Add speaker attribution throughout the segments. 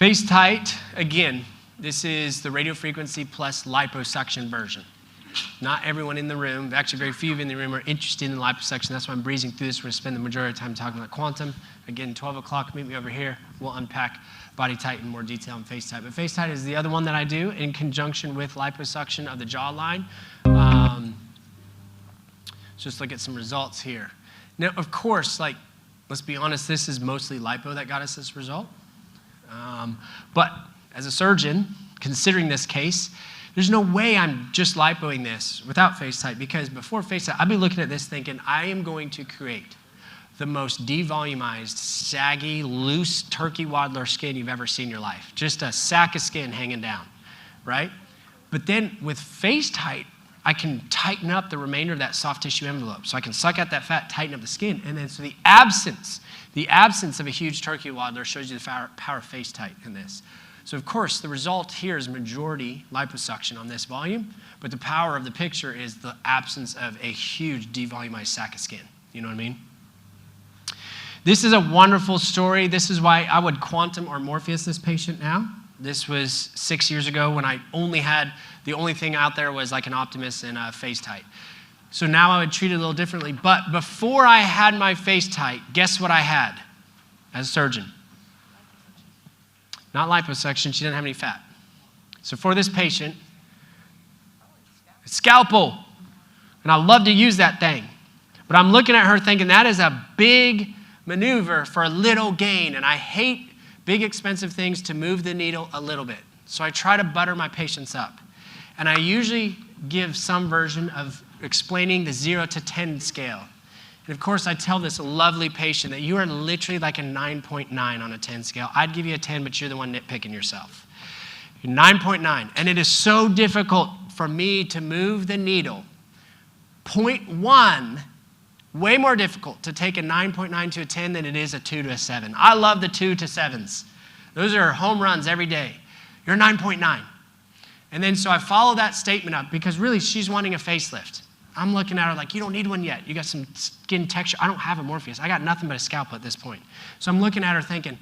Speaker 1: FaceTite, again, this is the radio frequency plus liposuction version. Not everyone in the room, actually very few in the room are interested in the liposuction. That's why I'm breezing through this. We're going to spend the majority of the time talking about quantum. Again, 12 o'clock, meet me over here. We'll unpack BodyTite in more detail in FaceTite. But FaceTite is the other one that I do in conjunction with liposuction of the jawline. Just look at some results here. Now, of course, let's be honest, this is mostly lipo that got us this result. But as a surgeon, considering this case, there's no way I'm just lipoing this without FaceTite, because before FaceTite, I'd be looking at this thinking, I am going to create the most devolumized, saggy, loose turkey waddler skin you've ever seen in your life. Just a sack of skin hanging down, right? But then with FaceTite, I can tighten up the remainder of that soft tissue envelope. So I can suck out that fat, tighten up the skin. And then so the absence of a huge turkey waddler shows you the power of FaceTite in this. So of course, the result here is majority liposuction on this volume, but the power of the picture is the absence of a huge devolumized sack of skin. You know what I mean? This is a wonderful story. This is why I would quantum or Morpheus this patient now. This was 6 years ago when the only thing out there was like an Optimus and a FaceTite. So now I would treat it a little differently. But before I had my FaceTite, guess what I had as a surgeon? Not liposuction, she didn't have any fat. So for this patient, a scalpel. And I love to use that thing. But I'm looking at her thinking that is a big maneuver for a little gain. And I hate big expensive things to move the needle a little bit. So I try to butter my patients up. And I usually give some version of explaining the 0 to 10 scale. And of course, I tell this lovely patient that you are literally like a 9.9 on a 10 scale. I'd give you a 10, but you're the one nitpicking yourself. You're 9.9. And it is so difficult for me to move the needle. 0.1, way more difficult to take a 9.9 to a 10 than it is a 2 to a 7. I love the 2 to 7s. Those are home runs every day. You're 9.9. And then so I follow that statement up because really she's wanting a facelift. I'm looking at her like, you don't need one yet. You got some skin texture. I don't have a Morpheus. I got nothing but a scalpel at this point. So I'm looking at her thinking,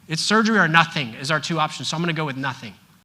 Speaker 1: it's surgery or nothing is our two options. So I'm going to go with nothing.